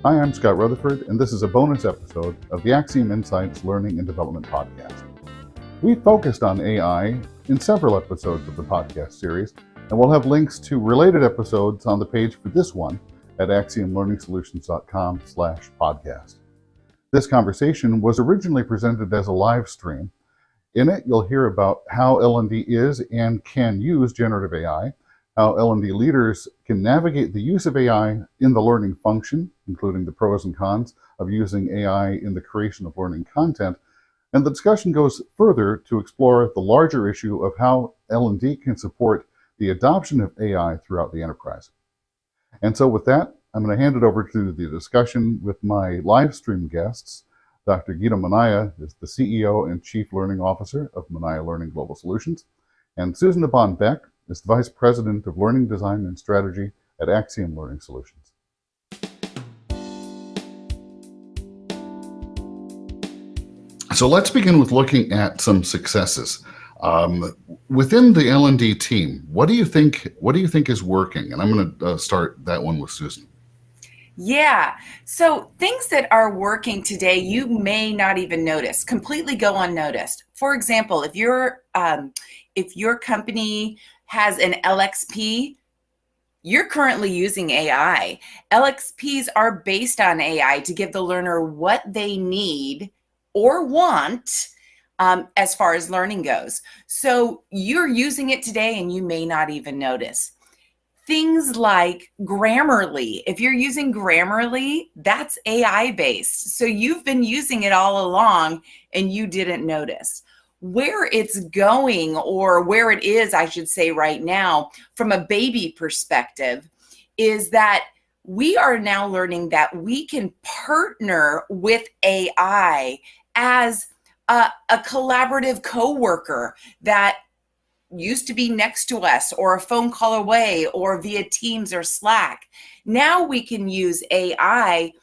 Hi, I'm Scott Rutherford, and this is a bonus episode of the AXIOM Insights Learning and Development Podcast. We focused on AI in several episodes of the podcast series, and we'll have links to related episodes on the page for this one at axiomlearningsolutions.com/podcast. This conversation was originally presented as a live stream. In it, you'll hear about how L&D is and can use generative AI, how L&D leaders can navigate the use of AI in the learning function, including the pros and cons of using AI in the creation of learning content. And the discussion goes further to explore the larger issue of how L&D can support the adoption of AI throughout the enterprise. And so with that, I'm going to hand it over to the discussion with my live stream guests. Dr. Guido Minaya is the CEO and Chief Learning Officer of Minaya Learning Global Solutions, and Susan Nabonne Beck is the Vice President of Learning Design and Strategy at AXIOM Learning Solutions. So let's begin with looking at some successes. Within the L&D team, what do you think is working? And I'm going to start that one with Susan. Yeah, so things that are working today, you may not even notice, completely go unnoticed. For example, if your company has an LXP, you're currently using AI. LXPs are based on AI to give the learner what they need or want as far as learning goes. So you're using it today and you may not even notice. Things like Grammarly. If you're using Grammarly, that's AI based. So you've been using it all along and you didn't notice. Where it's going, or where it is, I should say right now, from a baby perspective, is that we are now learning that we can partner with AI as a collaborative coworker that used to be next to us or a phone call away or via Teams or Slack. Now we can use AI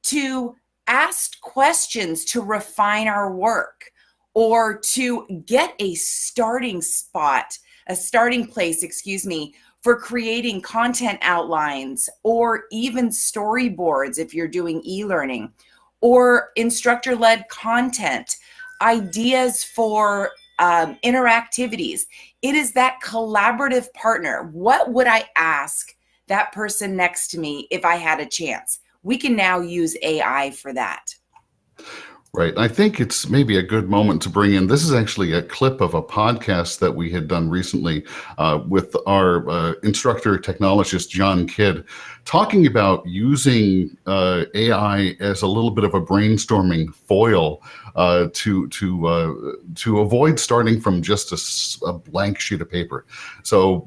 to ask questions to refine our work, or to get a starting place, for creating content outlines, or even storyboards if you're doing e-learning, or instructor-led content, ideas for interactivities. It is that collaborative partner. What would I ask that person next to me if I had a chance? We can now use AI for that. Right. I think it's maybe a good moment to bring in, this is actually a clip of a podcast that we had done recently with our instructor technologist, John Kidd, talking about using AI as a little bit of a brainstorming foil to avoid starting from just a blank sheet of paper. So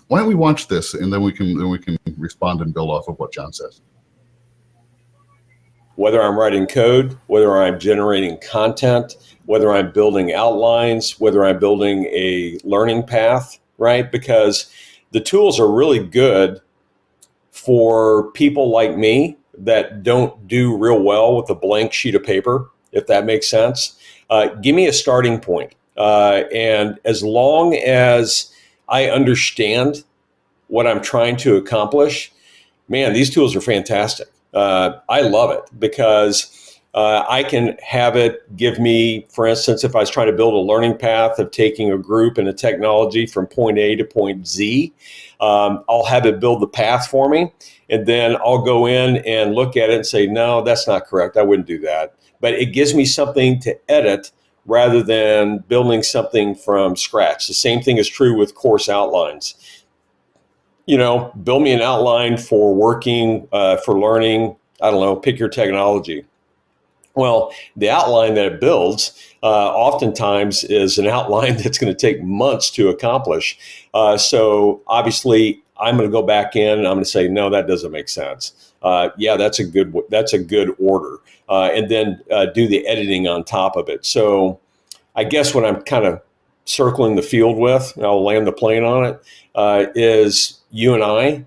why don't we watch this, and then we can respond and build off of what John says. Whether I'm writing code, whether I'm generating content, whether I'm building outlines, whether I'm building a learning path, right? Because the tools are really good for people like me that don't do real well with a blank sheet of paper, if that makes sense. Give me a starting point. And as long as I understand what I'm trying to accomplish, man, these tools are fantastic. I love it because I can have it give me, for instance, if I was trying to build a learning path of taking a group and a technology from point A to point Z, I'll have it build the path for me. And then I'll go in and look at it and say, no, that's not correct. I wouldn't do that. But it gives me something to edit rather than building something from scratch. The same thing is true with course outlines. Build me an outline for working, for learning, I don't know, pick your technology. Well, the outline that it builds oftentimes is an outline that's going to take months to accomplish. So obviously, I'm going to go back in and I'm going to say, no, that doesn't make sense. Yeah, that's a good order. And then do the editing on top of it. So I guess what I'm kind of circling the field with, and I'll land the plane on it, is you and I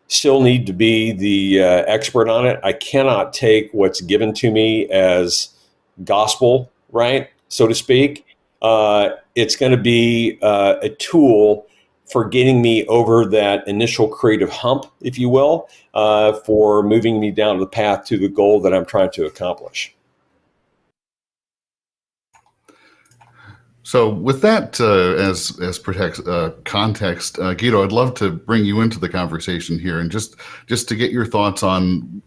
still need to be the expert on it. I cannot take what's given to me as gospel, right, so to speak. It's going to be a tool for getting me over that initial creative hump, if you will, for moving me down the path to the goal that I'm trying to accomplish. So with that as context, Guido, I'd love to bring you into the conversation here, and just to get your thoughts on,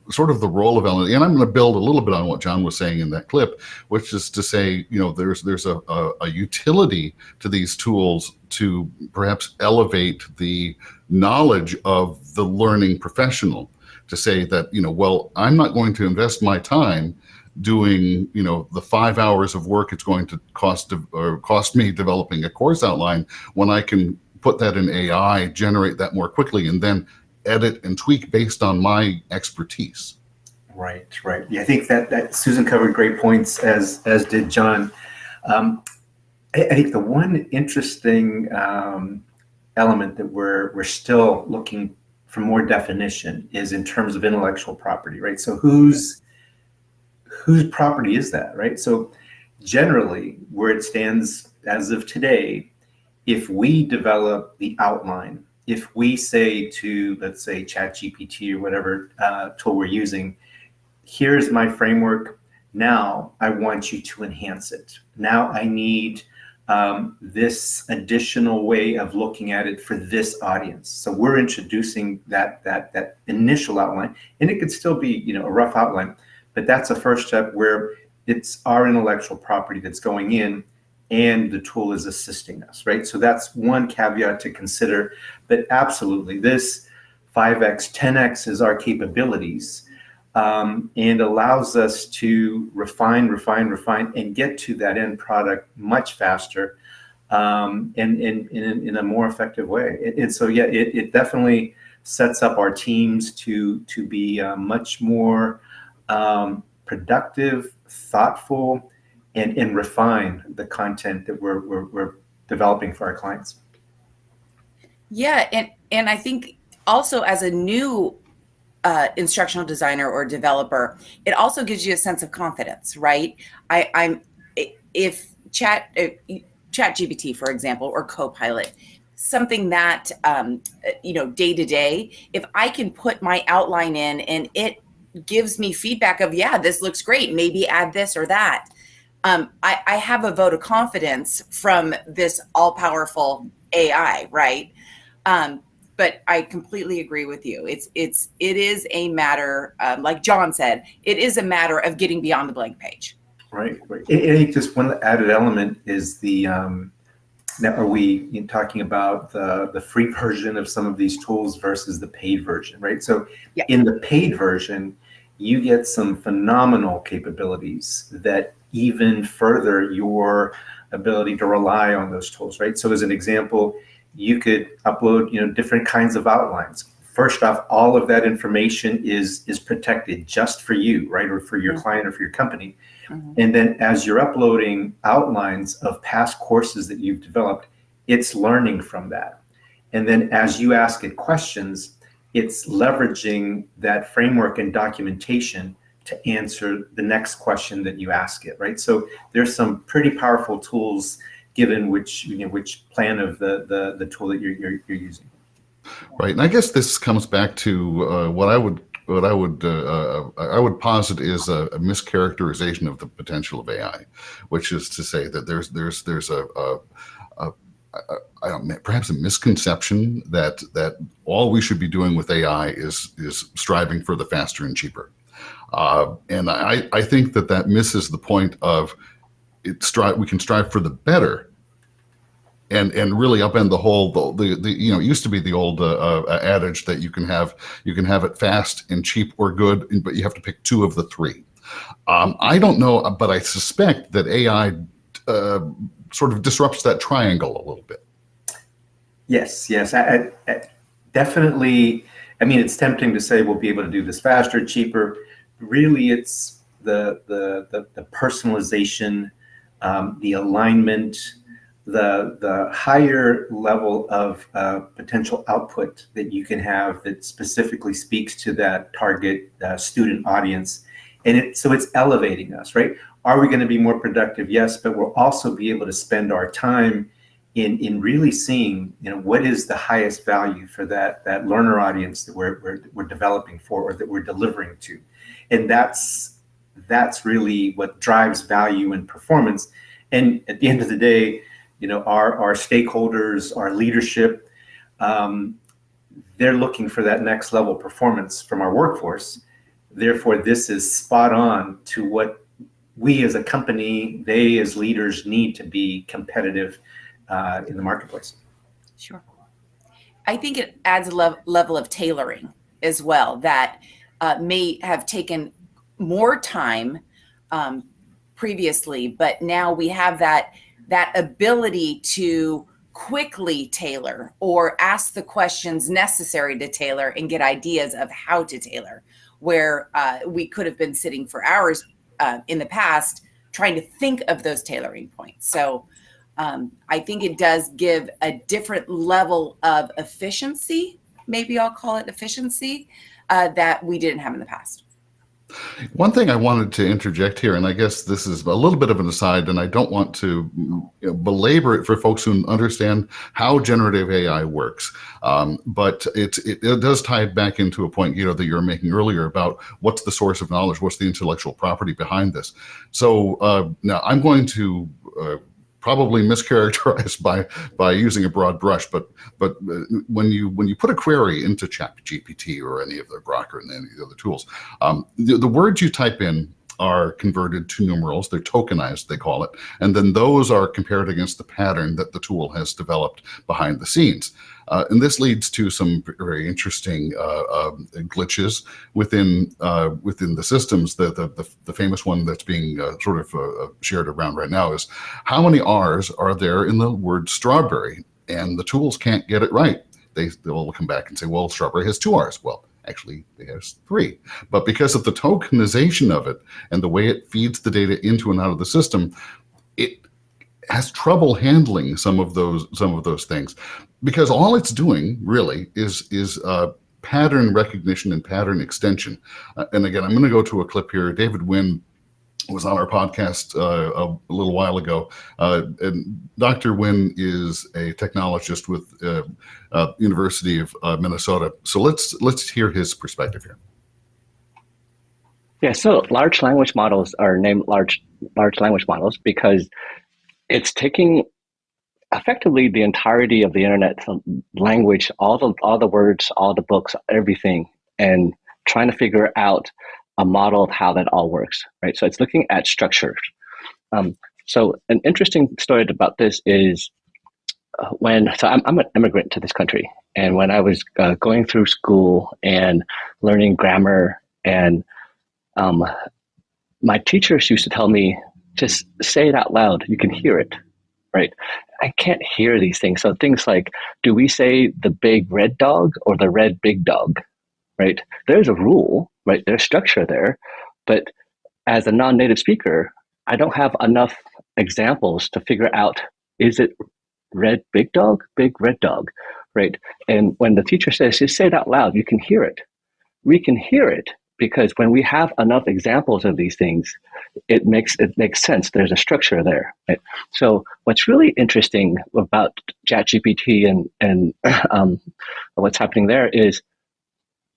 sort of the role of L&D. And I'm going to build a little bit on what John was saying in that clip, which is to say, there's a utility to these tools to perhaps elevate the knowledge of the learning professional, to say that, well, I'm not going to invest my time doing, the 5 hours of work it's going to cost me developing a course outline, when I can put that in AI, generate that more quickly, and then edit and tweak based on my expertise. Right. Yeah, I think that Susan covered great points, as did John. I think the one interesting element that we're still looking for more definition is in terms of intellectual property, right? So whose property is that, right? So generally, where it stands as of today, if we develop the outline, if we say to, let's say, ChatGPT or whatever tool we're using, here's my framework, now I want you to enhance it. Now I need this additional way of looking at it for this audience. So we're introducing that initial outline, and it could still be, a rough outline, but that's a first step where it's our intellectual property that's going in, and the tool is assisting us, right? So that's one caveat to consider. But absolutely, this 5x, 10x is our capabilities, and allows us to refine, and get to that end product much faster, and in a more effective way. And so, yeah, it definitely sets up our teams to be much more productive, thoughtful, and refine the content that we're developing for our clients. Yeah, and I think also as a new instructional designer or developer, it also gives you a sense of confidence, right? If ChatGPT, for example, or Copilot, something that day to day, if I can put my outline in and it gives me feedback of, yeah, this looks great, maybe add this or that, I have a vote of confidence from this all-powerful AI, right? But I completely agree with you. It is a matter, like John said, it is a matter of getting beyond the blank page. Right. I think just one added element is the, now are we talking about the free version of some of these tools versus the paid version, right? So yeah, in the paid version, you get some phenomenal capabilities that even further your ability to rely on those tools, right? So as an example, you could upload, different kinds of outlines. First off, all of that information is protected just for you, right? Or for your client or for your company. Mm-hmm. And then as you're uploading outlines of past courses that you've developed, it's learning from that. And then as you ask it questions, it's leveraging that framework and documentation to answer the next question that you ask it, right? So there's some pretty powerful tools given which plan of the tool that you're using. Right, and I guess this comes back to what I would posit is a mischaracterization of the potential of AI, which is to say that there's perhaps a misconception that all we should be doing with AI is striving for the faster and cheaper, and I think that misses the point of we can strive for the better. And really upend the whole. It used to be the old adage that you can have it fast and cheap or good, but you have to pick two of the three. I don't know, but I suspect that AI sort of disrupts that triangle a little bit. Yes, I definitely. I mean, it's tempting to say we'll be able to do this faster, cheaper. Really, it's the personalization, the alignment, the higher level of potential output that you can have that specifically speaks to that target student audience. And so it's elevating us, right? Are we going to be more productive? Yes, but we'll also be able to spend our time in really seeing, what is the highest value for that learner audience that we're developing for, or that we're delivering to. And that's really what drives value and performance. And at the end of the day, our stakeholders, our leadership, they're looking for that next level performance from our workforce. Therefore, this is spot on to what we as a company, they as leaders, need to be competitive in the marketplace. Sure. I think it adds a level of tailoring as well that may have taken more time previously, but now we have that ability to quickly tailor or ask the questions necessary to tailor and get ideas of how to tailor, where we could have been sitting for hours in the past trying to think of those tailoring points. So I think it does give a different level of efficiency, maybe I'll call it efficiency, that we didn't have in the past. One thing I wanted to interject here, and I guess this is a little bit of an aside, and I don't want to belabor it for folks who understand how generative AI works, but it does tie it back into a point, that you were making earlier about what's the source of knowledge, what's the intellectual property behind this. So now I'm going to probably mischaracterized by using a broad brush, but when you put a query into ChatGPT or any of the Grok or any of the other tools, the words you type in are converted to numerals. They're tokenized, they call it, and then those are compared against the pattern that the tool has developed behind the scenes. And this leads to some very interesting glitches within the systems. The famous one that's being shared around right now is how many R's are there in the word strawberry, and the tools can't get it right. They'll come back and say, well, strawberry has 2 R's. Well, actually, it has 3. But because of the tokenization of it and the way it feeds the data into and out of the system, it has trouble handling some of those things, because all it's doing really is pattern recognition and pattern extension. And again, I'm going to go to a clip here. David Wynn was on our podcast a little while ago, and Dr. Wynn is a technologist with University of Minnesota. So let's hear his perspective here. Yeah, so large language models are named large language models because it's taking effectively the entirety of the internet language, all the words, all the books, everything, and trying to figure out a model of how that all works, right? So it's looking at structures. So an interesting story about this is I'm an immigrant to this country, and when I was going through school and learning grammar, and my teachers used to tell me, just say it out loud, you can hear it, right? I can't hear these things. So things like, do we say the big red dog or the red big dog, right? There's a rule, right? There's structure there, but as a non-native speaker, I don't have enough examples to figure out, is it red big dog, big red dog, right? And when the teacher says, just say it out loud, you can hear it. We can hear it because when we have enough examples of these things, it makes sense. There's a structure there, right? So what's really interesting about ChatGPT and what's happening there is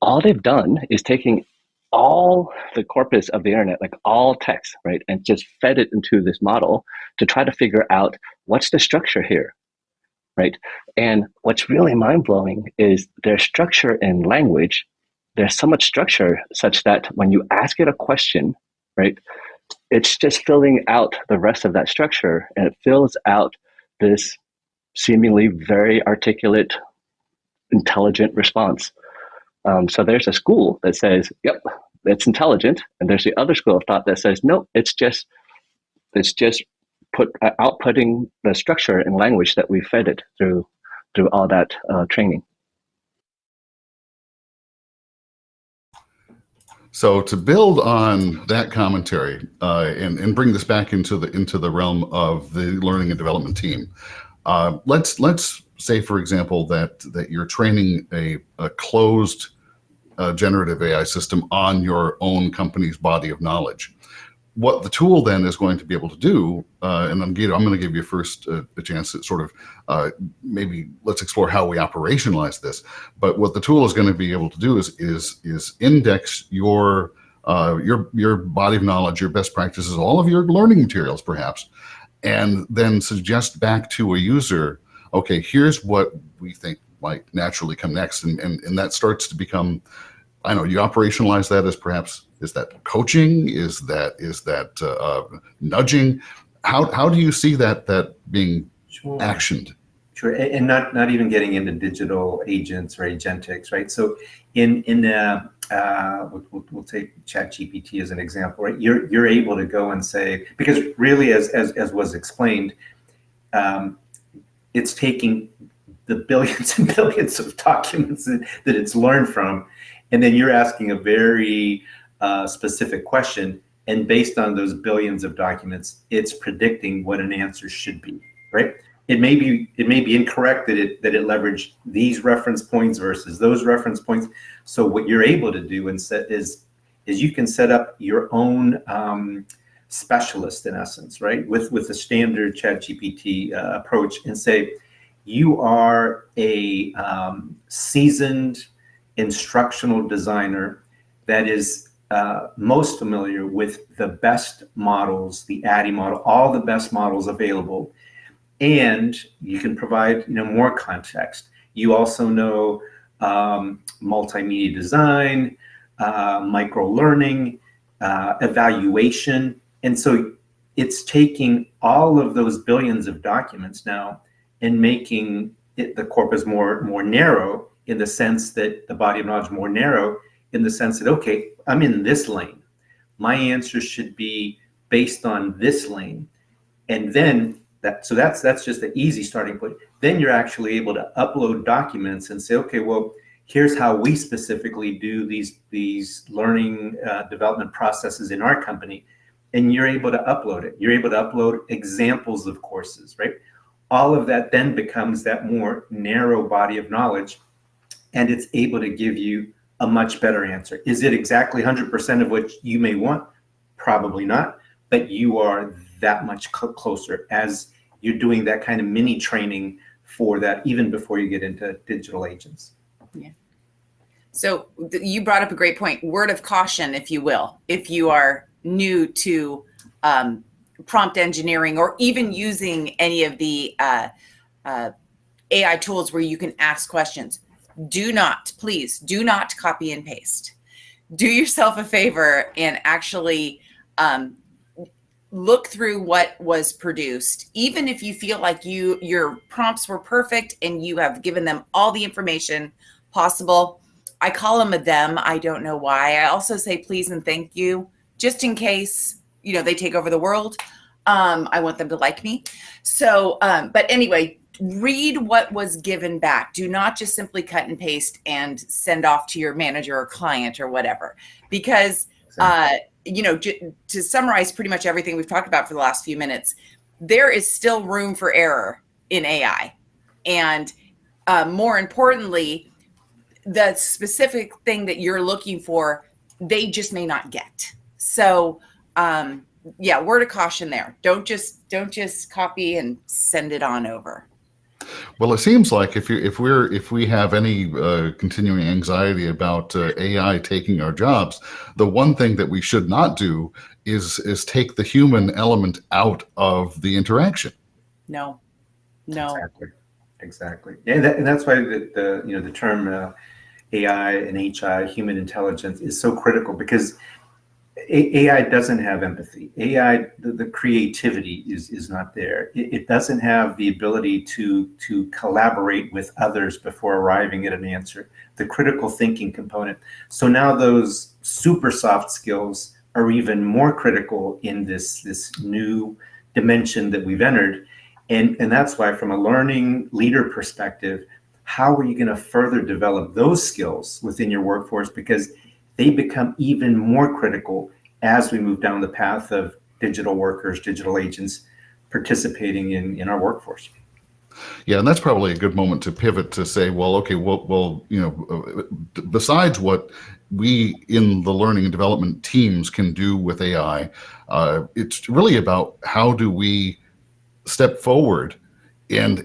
all they've done is taking all the corpus of the internet, like all text, right, and just fed it into this model to try to figure out what's the structure here, right? And what's really mind-blowing is their structure in language. There's so much structure such that when you ask it a question, right, it's just filling out the rest of that structure, and it fills out this seemingly very articulate, intelligent response. So there's a school that says, yep, it's intelligent. And there's the other school of thought that says, no, it's just outputting the structure and language that we fed it through all that training. So to build on that commentary and bring this back into the realm of the learning and development team, let's say, for example, that you're training a closed generative AI system on your own company's body of knowledge. what the tool then is going to be able to do, and then Guido, I'm going to give you first a chance to sort of maybe let's explore how we operationalize this. But what the tool is going to be able to do is index your body of knowledge, your best practices, all of your learning materials, perhaps, and then suggest back to a user, okay, here's what we think might naturally come next, and that starts to become, I know, you operationalize that as perhaps, is that coaching? Is that nudging? How do you see that being Sure. actioned? Sure, and not even getting into digital agents or agentics, right? So we'll take ChatGPT as an example, right? You're able to go and say, because really, as was explained, it's taking the billions and billions of documents that it's learned from, and then you're asking a very specific question, and based on those billions of documents, it's predicting what an answer should be, right? It may be incorrect that it leveraged these reference points versus those reference points. So what you're able to do is you can set up your own specialist, in essence, right? With the standard ChatGPT approach, and say, you are a seasoned instructional designer that is most familiar with the best models, the ADDIE model, all the best models available, and you can provide more context. You also know multimedia design, micro learning, evaluation, and so it's taking all of those billions of documents now and making the corpus more narrow, in the sense that the body of knowledge more narrow, in the sense that, okay, I'm in this lane. My answer should be based on this lane. And then that's just the easy starting point. Then you're actually able to upload documents and say, okay, well, here's how we specifically do these learning development processes in our company. And you're able to upload it. You're able to upload examples of courses, right? All of that then becomes that more narrow body of knowledge, and it's able to give you a much better answer. Is it exactly 100% of what you may want? Probably not, but you are that much closer as you're doing that kind of mini training for that, even before you get into digital agents. Yeah. So you brought up a great point. Word of caution, if you will, if you are new to prompt engineering, or even using any of the AI tools where you can ask questions, please do not copy and paste. Do yourself a favor and actually look through what was produced. Even if you feel like your prompts were perfect and you have given them all the information possible, I call them a them. I don't know why. I also say please and thank you, just in case they take over the world. I want them to like me. So, but anyway, read what was given back. Do not just simply cut and paste and send off to your manager or client or whatever, because to summarize pretty much everything we've talked about for the last few minutes, there is still room for error in AI. And more importantly, the specific thing that you're looking for, they just may not get. So, yeah, word of caution there. Don't just copy and send it on over. Well, it seems like if we have any continuing anxiety about AI taking our jobs, the one thing that we should not do is take the human element out of the interaction. No. Exactly. And that's why the term AI and HI, human intelligence, is so critical, because AI doesn't have empathy. AI, the creativity is not there. It doesn't have the ability to collaborate with others before arriving at an answer, the critical thinking component. So now those super soft skills are even more critical in this new dimension that we've entered. And that's why, from a learning leader perspective, how are you going to further develop those skills within your workforce? Because they become even more critical as we move down the path of digital workers, digital agents participating in our workforce. Yeah, and that's probably a good moment to pivot to say, well, okay, besides what we in the learning and development teams can do with AI, it's really about how do we step forward and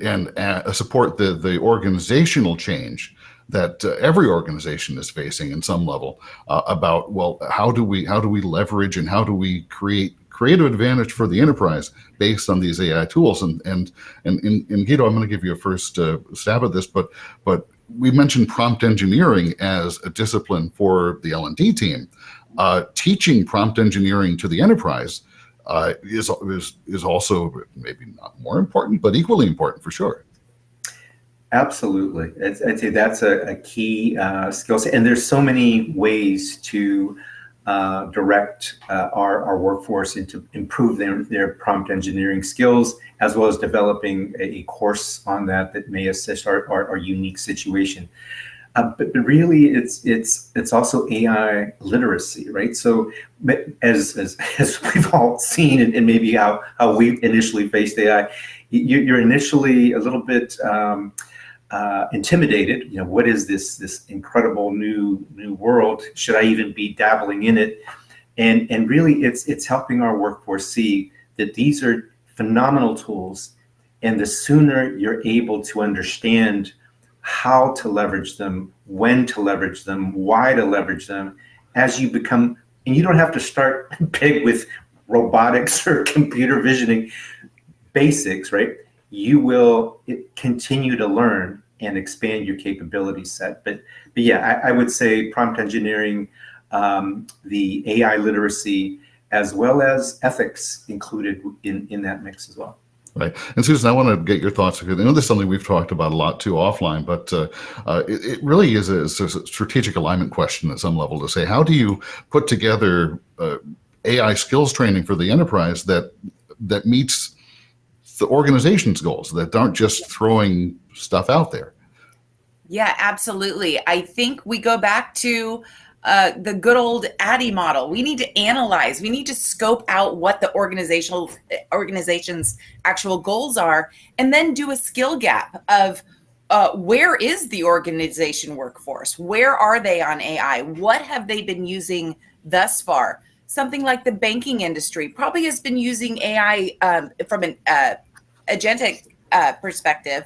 support the organizational change that every organization is facing in some level, about, well, how do we leverage and how do we create creative advantage for the enterprise based on these AI tools. And Guido, I'm going to give you a first stab at this, but we mentioned prompt engineering as a discipline for the L&D team. Teaching prompt engineering to the enterprise is also maybe not more important, but equally important for sure. Absolutely. I'd say that's a key skill set. And there's so many ways to direct our workforce into improve their prompt engineering skills, as well as developing a course on that may assist our unique situation. But really, it's also AI literacy, right? So as we've all seen, and maybe how we initially faced AI, you're initially a little bit intimidated. You know, what is this incredible new world? Should I even be dabbling in it? And really, it's helping our workforce see that these are phenomenal tools, and the sooner you're able to understand how to leverage them, when to leverage them, why to leverage them, as you become, and you don't have to start big with robotics or computer visioning basics, right? You will continue to learn and expand your capability set. But yeah, I would say prompt engineering, the AI literacy, as well as ethics included in that mix as well. Right. And Susan, I want to get your thoughts, because I know this is something we've talked about a lot too offline, but it really is a strategic alignment question at some level to say, how do you put together AI skills training for the enterprise that meets the organization's goals, that aren't just throwing stuff out there? Yeah, absolutely. I think we go back to the good old ADDIE model. We need to analyze. We need to scope out what the organization's actual goals are, and then do a skill gap of where is the organization workforce? Where are they on AI? What have they been using thus far? Something like the banking industry probably has been using AI from an agentic perspective,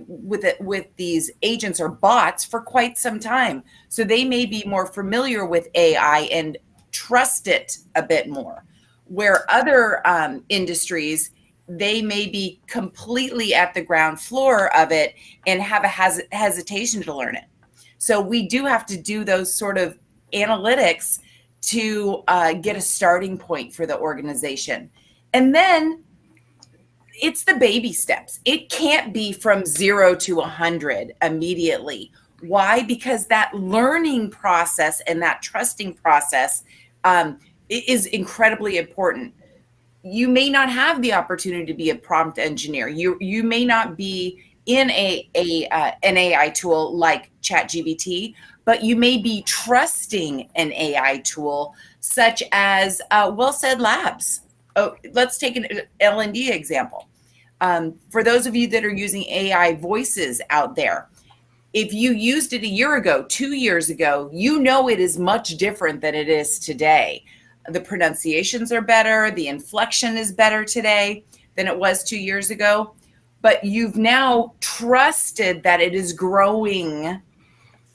with these agents or bots for quite some time. So they may be more familiar with AI and trust it a bit more. Where other industries, they may be completely at the ground floor of it and have a hesitation to learn it. So we do have to do those sort of analytics to get a starting point for the organization. And then it's the baby steps. It can't be from 0 to 100 immediately. Why? Because that learning process and that trusting process is incredibly important. You may not have the opportunity to be a prompt engineer. You may not be in an AI tool like ChatGPT, but you may be trusting an AI tool such as Well Said Labs. Oh, let's take an L&D example. For those of you that are using AI voices out there, if you used it a year ago, 2 years ago, you know it is much different than it is today. The pronunciations are better. The inflection is better today than it was 2 years ago. But you've now trusted that it is growing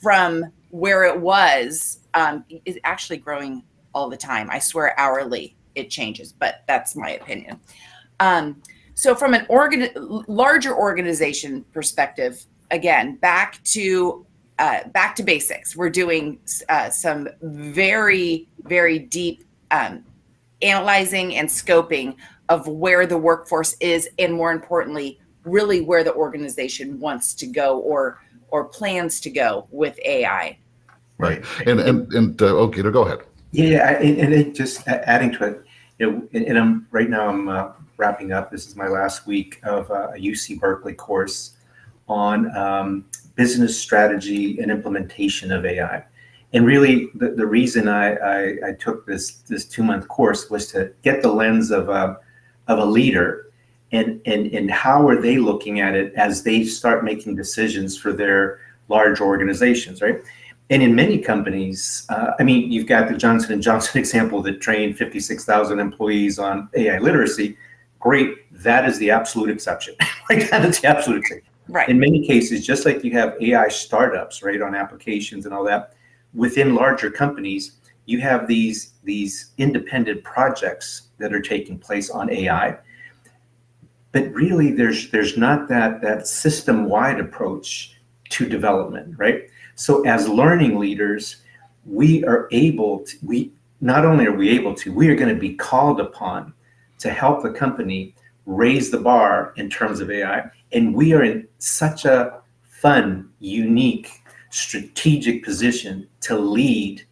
from where it was. It's actually growing all the time. I swear hourly it changes, but that's my opinion. So from an larger organization perspective, again, back to basics. We're doing some very, very deep analyzing and scoping of where the workforce is, and more importantly, really where the organization wants to go or plans to go with AI. Right. And okay, go ahead. Yeah, and just adding to it, and I'm right now I'm wrapping up. This is my last week of a UC Berkeley course on business strategy and implementation of AI. And really, the reason I took this 2-month course was to get the lens of a leader and how are they looking at it as they start making decisions for their large organizations, right? And in many companies, you've got the Johnson & Johnson example that trained 56,000 employees on AI literacy. Great, that is the absolute exception. Like, that is the absolute exception. Right. In many cases, just like you have AI startups, right, on applications and all that, within larger companies, you have these independent projects that are taking place on AI. But really, there's not that system-wide approach to development, right? So as learning leaders, we are not only are we able to, we are going to be called upon to help the company raise the bar in terms of AI. And we are in such a fun, unique, strategic position to lead,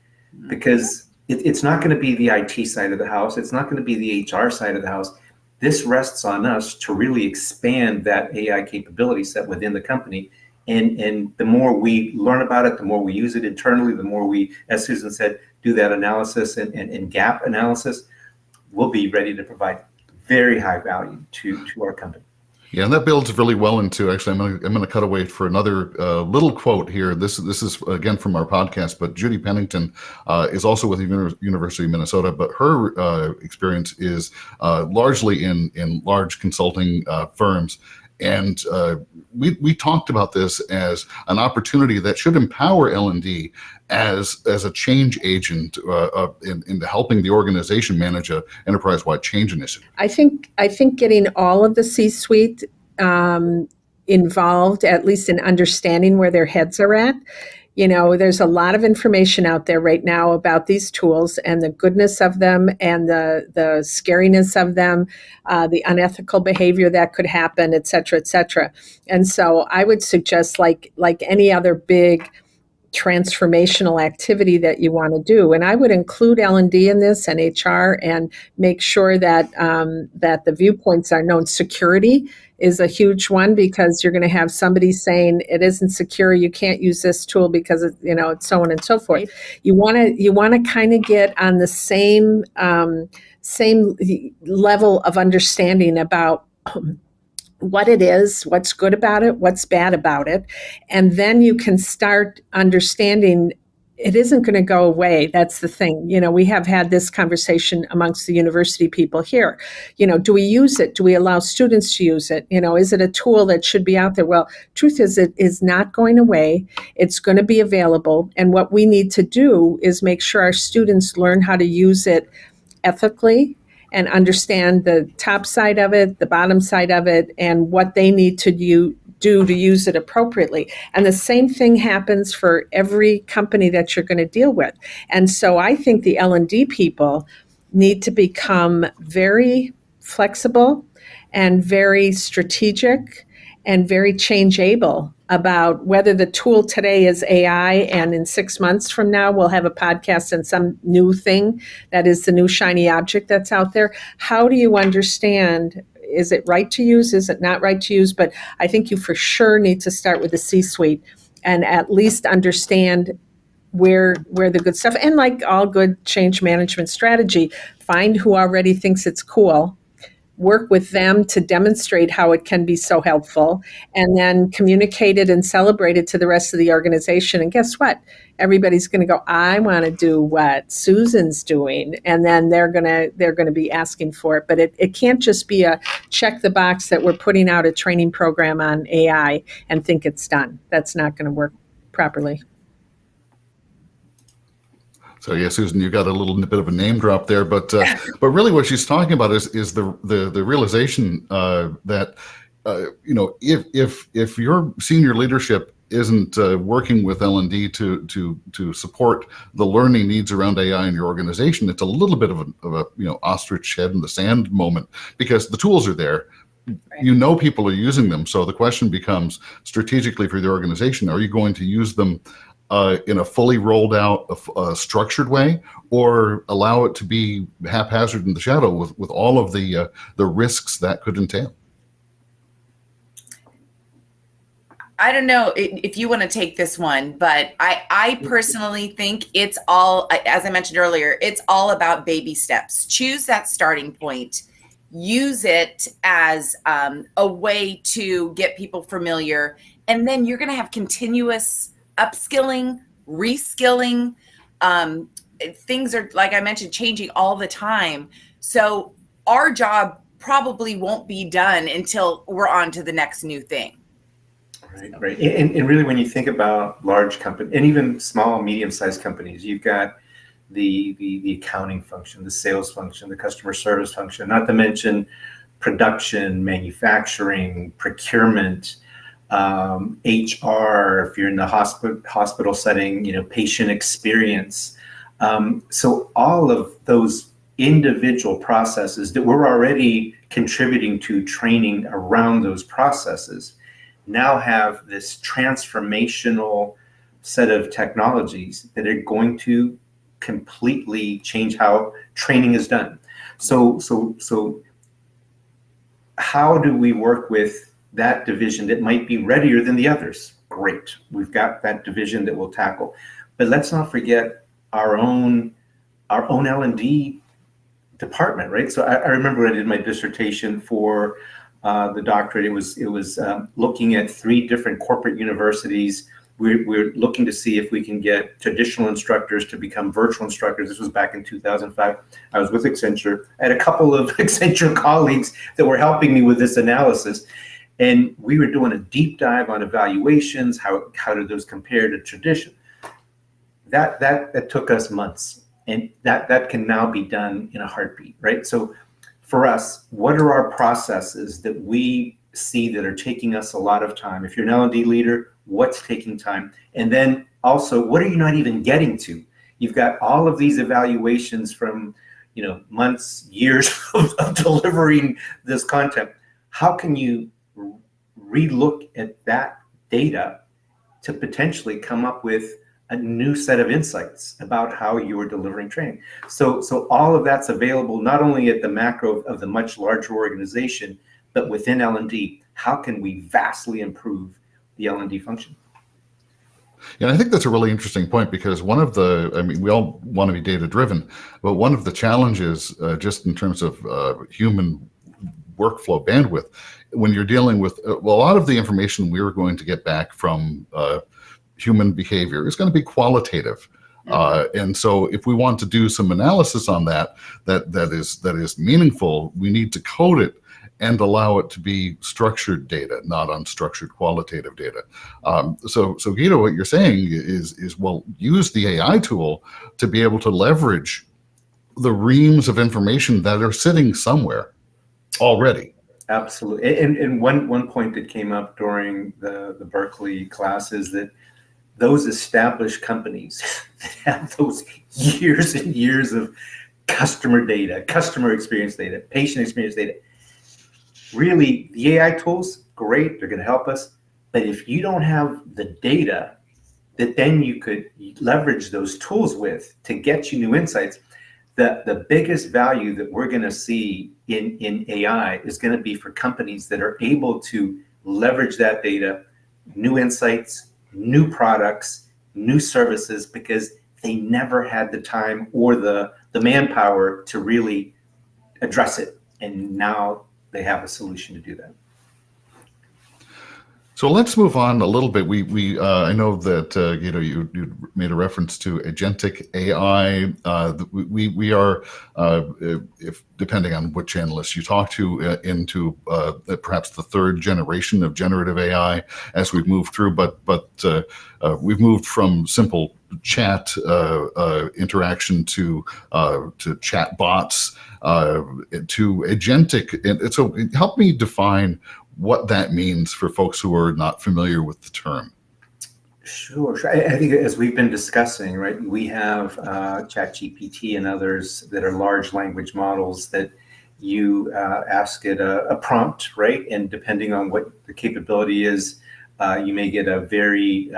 because it's not going to be the IT side of the house. It's not going to be the HR side of the house. This rests on us to really expand that AI capability set within the company. And the more we learn about it, the more we use it internally, the more we, as Susan said, do that analysis and gap analysis, we'll be ready to provide very high value to our company. Yeah, and that builds really well into, actually, I'm going to cut away for another little quote here. This is, again, from our podcast, but Judy Pennington is also with the University of Minnesota, but her experience is largely in large consulting firms. And we talked about this as an opportunity that should empower L&D as a change agent into helping the organization manage an enterprise-wide change initiative. I think getting all of the C-suite involved, at least in understanding where their heads are at. There's a lot of information out there right now about these tools and the goodness of them and the scariness of them, the unethical behavior that could happen, et cetera, et cetera. And so I would suggest, like any other big transformational activity that you want to do, and I would include L&D in this and HR, and make sure that that the viewpoints are known. Security is a huge one, because you're going to have somebody saying it isn't secure, you can't use this tool because it's so on and so forth. You want to kind of get on the same level of understanding about what it is, what's good about it, what's bad about it. And then you can start understanding it isn't going to go away. That's the thing. We have had this conversation amongst the university people here. Do we use it? Do we allow students to use it? Is it a tool that should be out there? Well, truth is, it is not going away. It's going to be available. And what we need to do is make sure our students learn how to use it ethically and understand the top side of it, the bottom side of it, and what they need to do to use it appropriately. And the same thing happens for every company that you're going to deal with. And so I think the L&D people need to become very flexible and very strategic and very change-able about whether the tool today is AI, and in 6 months from now we'll have a podcast and some new thing that is the new shiny object that's out there. How do you understand, is it right to use, is it not right to use? But I think you for sure need to start with the C-suite and at least understand where the good stuff, and like all good change management strategy, find who already thinks it's cool, work with them to demonstrate how it can be so helpful, and then communicate it and celebrate it to the rest of the organization. And guess what? Everybody's going to go, I want to do what Susan's doing. And then they're going to be asking for it. But it can't just be a check the box that we're putting out a training program on AI and think it's done. That's not going to work properly. So yeah, Susan, you got a little bit of a name drop there, but really what she's talking about is the realization that if your senior leadership isn't working with L&D to support the learning needs around AI in your organization, it's a little bit of a ostrich head in the sand moment, because the tools are there. Right. People are using them. So the question becomes, strategically for the organization, are you going to use them in a fully rolled out, structured way, or allow it to be haphazard in the shadow with all of the risks that could entail? I don't know if you want to take this one, but I personally think it's all, as I mentioned earlier, it's all about baby steps. Choose that starting point use it as a way to get people familiar. And then you're going to have continuous upskilling, reskilling. Things are, like I mentioned, changing all the time. So our job probably won't be done until we're on to the next new thing. Right, right. And really, when you think about large companies and even small, medium-sized companies, you've got the accounting function, the sales function, the customer service function, not to mention production, manufacturing, procurement, HR, if you're in the hospital setting, patient experience. So all of those individual processes that we're already contributing to training around those processes now have this transformational set of technologies that are going to completely change how training is done. So how do we work with that division that might be readier than the others? Great, we've got that division that we'll tackle. But let's not forget our own L&D department, right? So I remember when I did my dissertation for the doctorate, it was looking at 3 different corporate universities. We're looking to see if we can get traditional instructors to become virtual instructors. This was back in 2005. I was with Accenture. I had a couple of Accenture colleagues that were helping me with this analysis. And we were doing a deep dive on evaluations, how did those compare to tradition. That took us months. And that can now be done in a heartbeat, right? So for us, what are our processes that we see that are taking us a lot of time? If you're an L&D leader, what's taking time? And then also, what are you not even getting to? You've got all of these evaluations from months, years of delivering this content. How can you relook at that data to potentially come up with a new set of insights about how you are delivering training? So all of that's available not only at the macro of the much larger organization, but within L&D. How can we vastly improve the L&D function? Yeah, I think that's a really interesting point, because we all want to be data driven, but one of the challenges, just in terms of human workflow bandwidth, when you're dealing with a lot of the information we're going to get back from human behavior is going to be qualitative. And so if we want to do some analysis on that is meaningful, we need to code it and allow it to be structured data, not unstructured qualitative data. So Guido, what you're saying is well, use the AI tool to be able to leverage the reams of information that are sitting somewhere already. Absolutely. And one point that came up during the Berkeley class is that those established companies that have those years and years of customer data, customer experience data, patient experience data, really, the AI tools, great, they're going to help us. But if you don't have the data that then you could leverage those tools with to get you new insights, the biggest value that we're going to see in AI is going to be for companies that are able to leverage that data, new insights, new products, new services, because they never had the time or the manpower to really address it. And now they have a solution to do that. So let's move on a little bit. I know that Guido, you made a reference to agentic AI. We are, if depending on which analyst you talk to, into perhaps the 3rd generation of generative AI as we've moved through. But we've moved from simple chat interaction to chat bots to agentic. And so help me define what that means for folks who are not familiar with the term. Sure. I think as we've been discussing, right, we have ChatGPT and others that are large language models that you ask it a prompt, right? And depending on what the capability is, you may get a very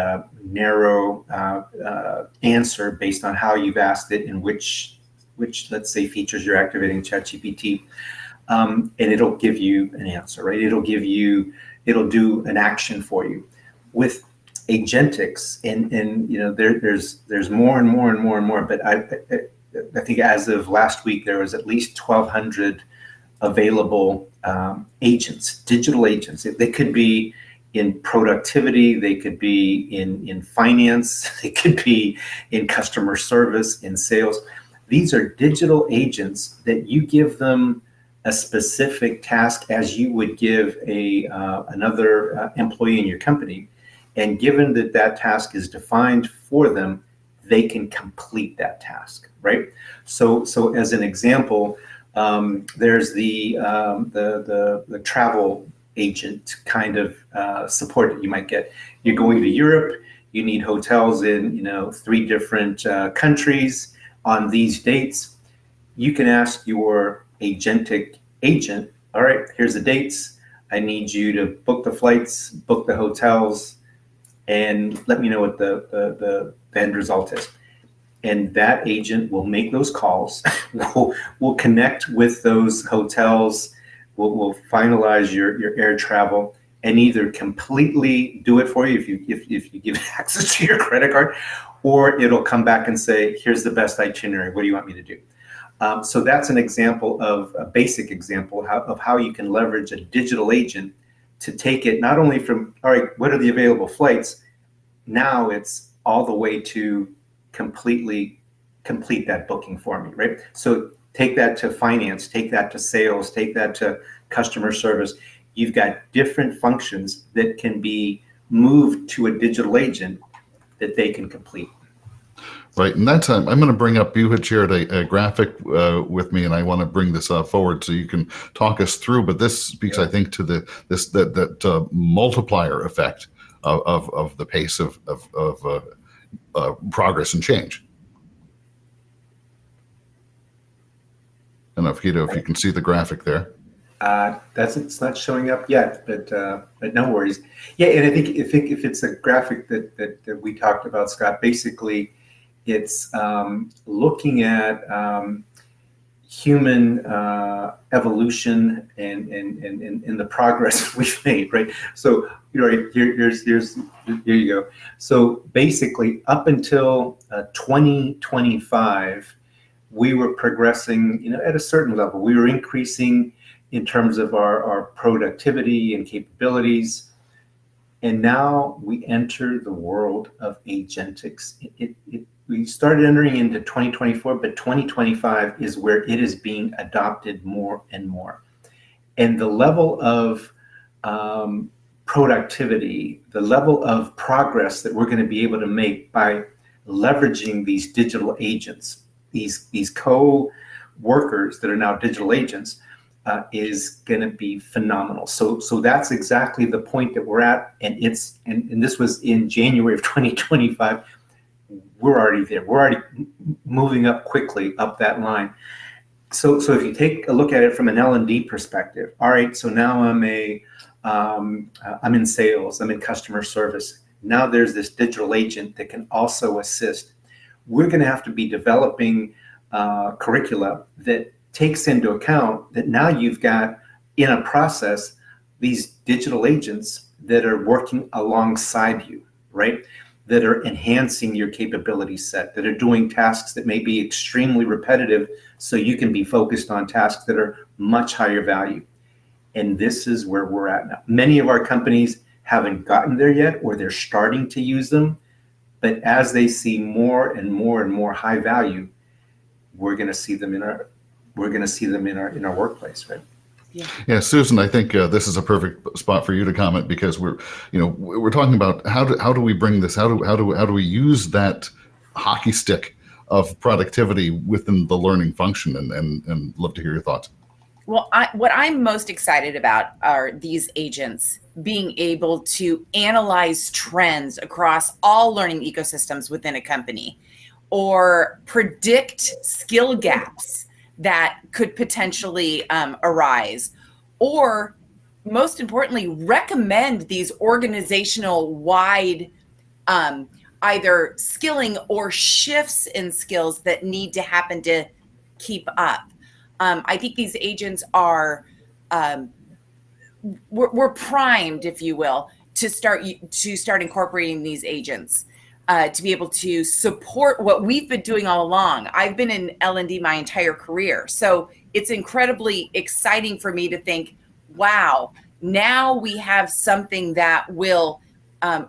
narrow answer based on how you've asked it and which, let's say, features you're activating ChatGPT. And it'll give you an answer, right? It'll do an action for you. With agentics, and there's more and more and more and more. But I think as of last week, there was at least 1,200 available agents, digital agents. They could be in productivity, they could be in finance, they could be in customer service, in sales. These are digital agents that you give them a specific task as you would give another employee in your company. And given that that task is defined for them, they can complete that task, right? So as an example, there's the travel agent kind of support that you might get. You're going to Europe, you need hotels in 3 different countries on these dates. You can ask your agentic agent, all right, here's the dates. I need you to book the flights, book the hotels, and let me know what the end result is. And that agent will make those calls, will connect with those hotels, will finalize your air travel, and either completely do it for you if you give access to your credit card, or it'll come back and say, here's the best itinerary, what do you want me to do? So that's an example of a basic example of how you can leverage a digital agent to take it not only from, all right, what are the available flights? Now it's all the way to completely complete that booking for me, right? So take that to finance, take that to sales, take that to customer service. You've got different functions that can be moved to a digital agent that they can complete. Right, and that's I'm going to bring up. You had shared a graphic with me, and I want to bring this forward so you can talk us through. But this speaks, I think, to that multiplier effect of the pace of progress and change. I don't know if Guido, if you can see the graphic there. It's not showing up yet, but no worries. Yeah, and I think if it's a graphic that we talked about, Scott, basically. It's looking at human evolution and the progress we've made, right? So here you go. So basically, up until 2025, we were progressing, at a certain level. We were increasing in terms of our productivity and capabilities. And now we enter the world of agentics. We started entering into 2024, but 2025 is where it is being adopted more and more. And the level of productivity, the level of progress that we're going to be able to make by leveraging these digital agents, these co-workers that are now digital agents, is going to be phenomenal. So that's exactly the point that we're at, and this was in January of 2025. We're already there. We're already moving up quickly up that line. So if you take a look at it from an L&D perspective, all right. So now I'm in sales. I'm in customer service. Now there's this digital agent that can also assist. We're going to have to be developing curricula that takes into account that now you've got in a process these digital agents that are working alongside you, right? That are enhancing your capability set, that are doing tasks that may be extremely repetitive so you can be focused on tasks that are much higher value. And this is where we're at now. Many of our companies haven't gotten there yet, or they're starting to use them, but as they see more and more and more high value, we're going to see them in our workplace, right? Yeah, Susan, I think this is a perfect spot for you to comment, because we're talking about how do we bring this, how do we use that hockey stick of productivity within the learning function, and love to hear your thoughts. Well, what I'm most excited about are these agents being able to analyze trends across all learning ecosystems within a company, or predict skill gaps that could potentially arise, or most importantly, recommend these organizational wide either skilling or shifts in skills that need to happen to keep up. I think these agents are, we're primed, if you will, to start incorporating these agents. to be able to support what we've been doing all along. I've been in L&D my entire career, so it's incredibly exciting for me to think, wow, now we have something that will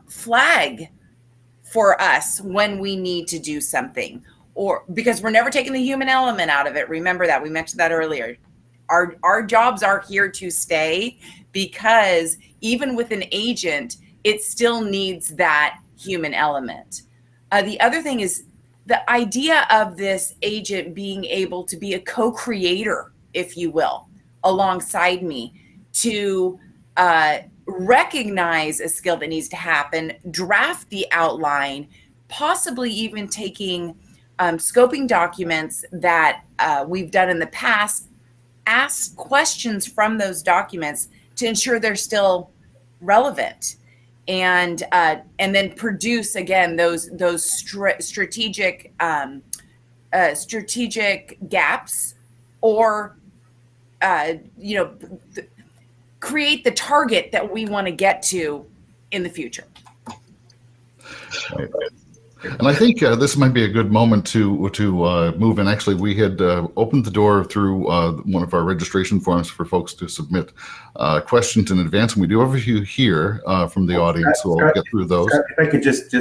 flag for us when we need to do something, or because we're never taking the human element out of it. Remember that, we mentioned that earlier. Our jobs are here to stay, because even with an agent, it still needs that human element. The other thing is the idea of this agent being able to be a co-creator, if you will, alongside me, to recognize a skill that needs to happen, draft the outline, possibly even taking scoping documents that we've done in the past, ask questions from those documents to ensure they're still relevant, and then produce again those strategic gaps, or create the target that we want to get to in the future. Right. And I think this might be a good moment to move in. Actually, we had opened the door through one of our registration forms for folks to submit questions in advance, and we do have a few here from the audience, so we'll get through those. Scott, if I could just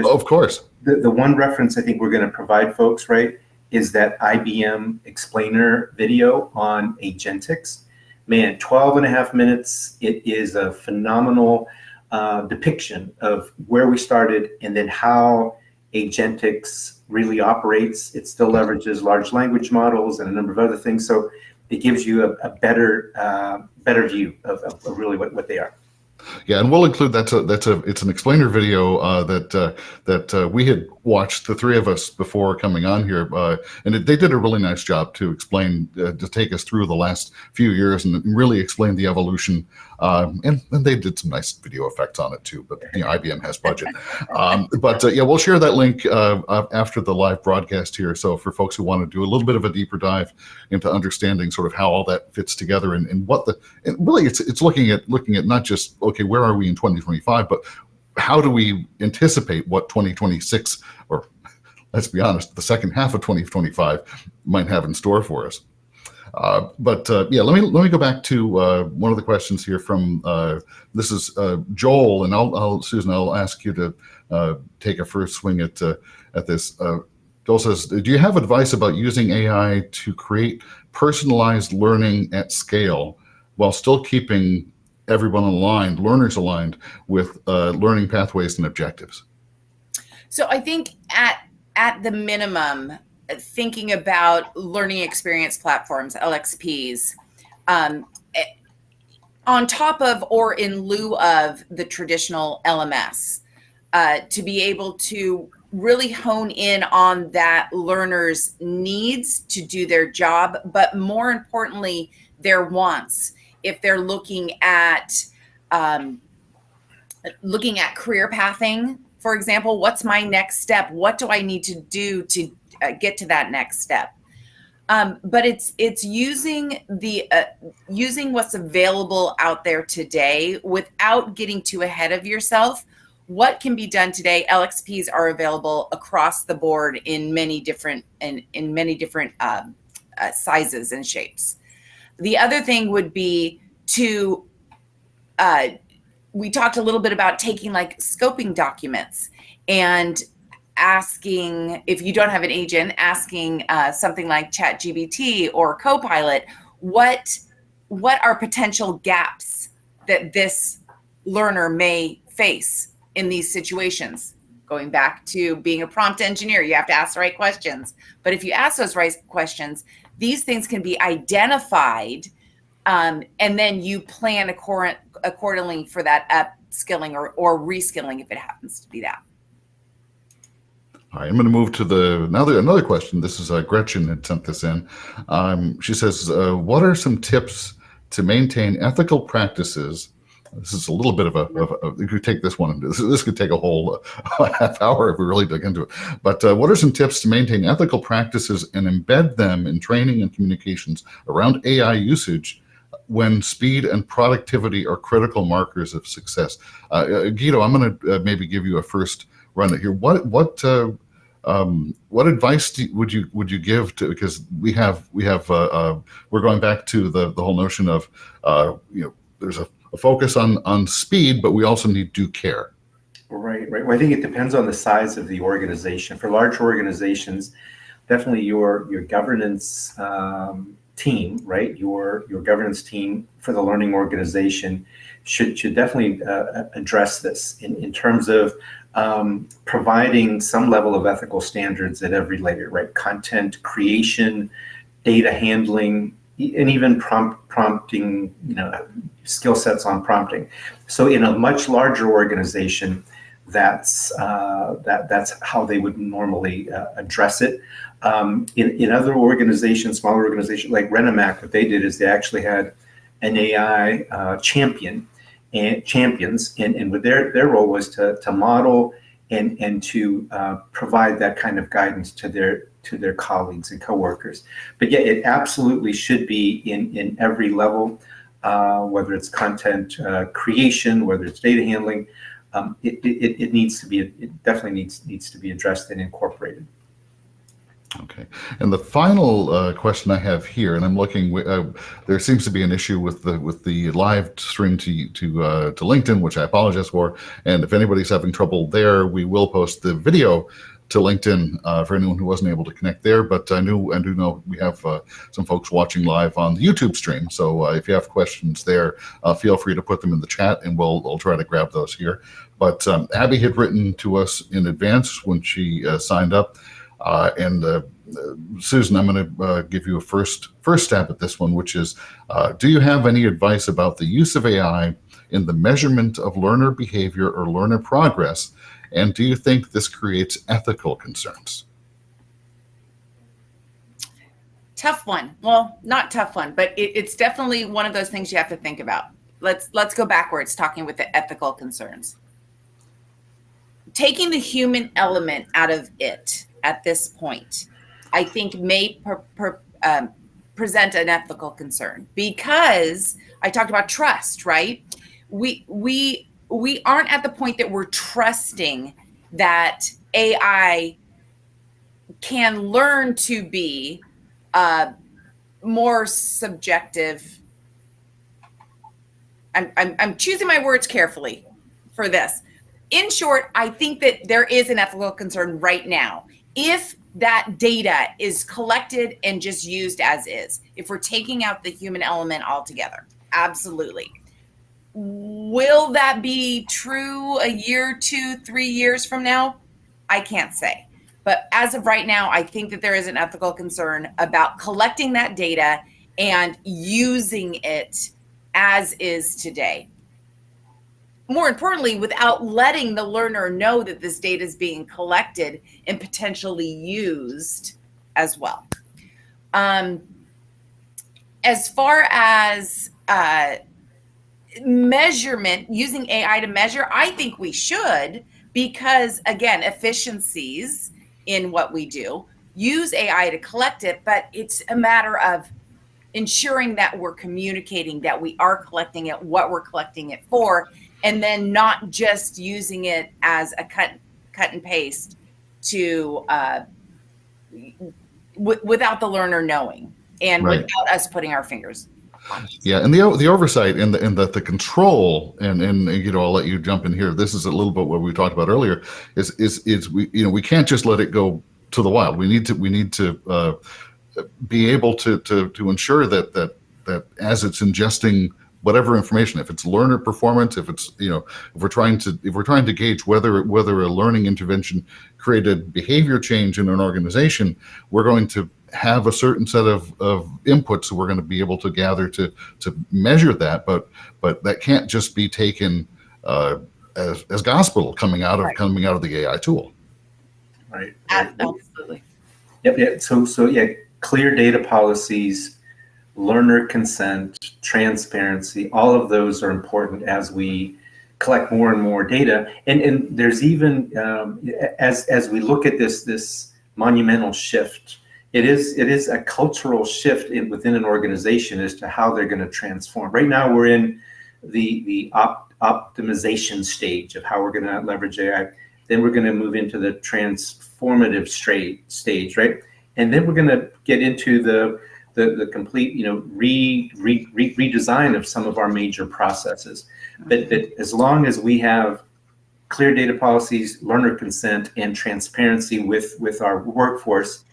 of course. The one reference I think we're going to provide folks, right, is that IBM explainer video on agentics. Man, 12 and a half minutes. It is a phenomenal depiction of where we started and then how agentics really operates. It still leverages large language models and a number of other things. So it gives you a better view of really what they are. Yeah, and we'll include it's an explainer video that we had watched, the three of us, before coming on here, and they did a really nice job to explain, to take us through the last few years and really explain the evolution. And they did some nice video effects on it too, but IBM has budget. Yeah, we'll share that link after the live broadcast here. So for folks who want to do a little bit of a deeper dive into understanding sort of how all that fits together, and what really it's looking at not just, okay, where are we in 2025, but how do we anticipate what 2026, or let's be honest, the second half of 2025 might have in store for us. Yeah, let me go back to one of the questions here from this is Joel, and Susan, I'll ask you to take a first swing at this. Joel says, do you have advice about using AI to create personalized learning at scale while still keeping everyone learners aligned with learning pathways and objectives? So I think at the minimum, thinking about learning experience platforms, LXPs, on top of or in lieu of the traditional LMS, to be able to really hone in on that learner's needs to do their job, but more importantly, their wants. If they're looking at career pathing, for example, what's my next step? What do I need to do to get to that next step? But it's using using what's available out there today without getting too ahead of yourself. What can be done today? LXPs are available across the board in many different sizes and shapes. The other thing would be to we talked a little bit about taking like scoping documents and asking, if you don't have an agent, asking something like ChatGPT or Copilot, what are potential gaps that this learner may face in these situations? Going back to being a prompt engineer, you have to ask the right questions. But if you ask those right questions, these things can be identified, and then you plan accordingly for that upskilling or reskilling if it happens to be that. All right, I'm going to move to another question. This is Gretchen had sent this in. She says, what are some tips to maintain ethical practices? This is a little bit of you could take this one. This could take a whole half hour if we really dug into it. But what are some tips to maintain ethical practices and embed them in training and communications around AI usage when speed and productivity are critical markers of success? Guido, I'm going to maybe give you a first run it here. What advice would you give to, because we're going back to the whole notion of there's a focus on speed, but we also need due care. Right. Well, I think it depends on the size of the organization. For large organizations, definitely your governance team, right? Your governance team for the learning organization should definitely address this in terms of providing some level of ethical standards at every layer, right? Content creation, data handling, and even prompting, skill sets on prompting. So in a much larger organization, that's how they would normally address it. In other organizations, smaller organizations like Renomac, what they did is they actually had an AI champions, and with their role was to model and to provide that kind of guidance to their colleagues and coworkers. But yeah, it absolutely should be in every level, whether it's content creation, whether it's data handling. It needs to be, it definitely needs to be addressed and incorporated. Okay, and the final question I have here, and I'm looking. There seems to be an issue with the live stream to LinkedIn, which I apologize for. And if anybody's having trouble there, we will post the video to LinkedIn for anyone who wasn't able to connect there. But I do know we have some folks watching live on the YouTube stream. So if you have questions there, feel free to put them in the chat, and we'll try to grab those here. But Abby had written to us in advance when she signed up. Susan, I'm going to give you a first stab at this one, which is, do you have any advice about the use of AI in the measurement of learner behavior or learner progress? And do you think this creates ethical concerns? Tough one. Well, not tough one, but it's definitely one of those things you have to think about. Let's go backwards, talking with the ethical concerns. Taking the human element out of it at this point, I think may present an ethical concern, because I talked about trust, right? We aren't at the point that we're trusting that AI can learn to be more subjective. I'm choosing my words carefully for this. In short, I think that there is an ethical concern right now. If that data is collected and just used as is, if we're taking out the human element altogether, absolutely. Will that be true a year, 2, 3 years from now? I can't say. But as of right now, I think that there is an ethical concern about collecting that data and using it as is today. More importantly, without letting the learner know that this data is being collected and potentially used as well. As far as measurement, using AI to measure, I think we should, because again, efficiencies in what we do, use AI to collect it, but it's a matter of ensuring that we're communicating, that we are collecting it, what we're collecting it for, and then not just using it as a cut and paste to without the learner knowing, and right, without us putting our fingers on it. Yeah, and the oversight and the control, and I'll let you jump in here. This is a little bit what we talked about earlier. Is we can't just let it go to the wild. We need to be able to ensure that as it's ingesting whatever information, if it's learner performance, if it's if we're trying to gauge whether a learning intervention created behavior change in an organization, we're going to have a certain set of inputs that we're going to be able to gather to measure that, but that can't just be taken as gospel coming out of the AI tool. Right. Absolutely. Yep. So yeah, clear data policies, learner consent, transparency, all of those are important as we collect more and more data. And there's even, as we look at this monumental shift, it is a cultural shift within an organization as to how they're going to transform. Right now, we're in the optimization stage of how we're going to leverage AI. Then we're going to move into the transformative stage, right? And then we're going to get into the complete, redesign of some of our major processes. But as long as we have clear data policies, learner consent, and transparency with our workforce,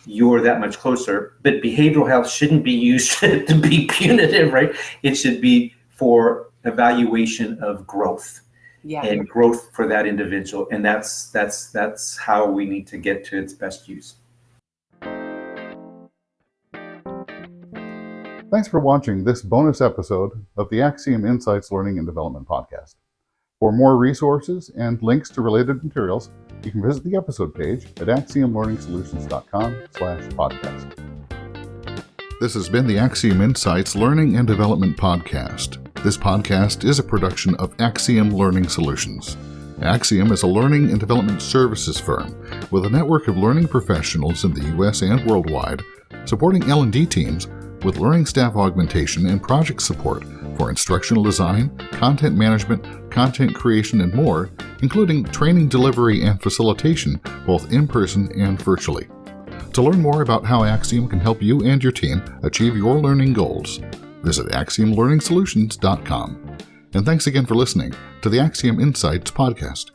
you're that much closer. But behavioral health shouldn't be used to be punitive, right? It should be for evaluation of growth. Yeah. And growth for that individual. And that's how we need to get to its best use. Thanks for watching this bonus episode of the AXIOM Insights Learning and Development Podcast. For more resources and links to related materials, you can visit the episode page at axiomlearningsolutions.com/podcast. This has been the AXIOM Insights Learning and Development Podcast. This podcast is a production of AXIOM Learning Solutions. AXIOM is a learning and development services firm with a network of learning professionals in the U.S. and worldwide, supporting L&D teams with learning staff augmentation and project support for instructional design, content management, content creation, and more, including training delivery and facilitation, both in person and virtually. To learn more about how AXIOM can help you and your team achieve your learning goals, visit AXIOMLearningsolutions.com. And thanks again for listening to the AXIOM Insights podcast.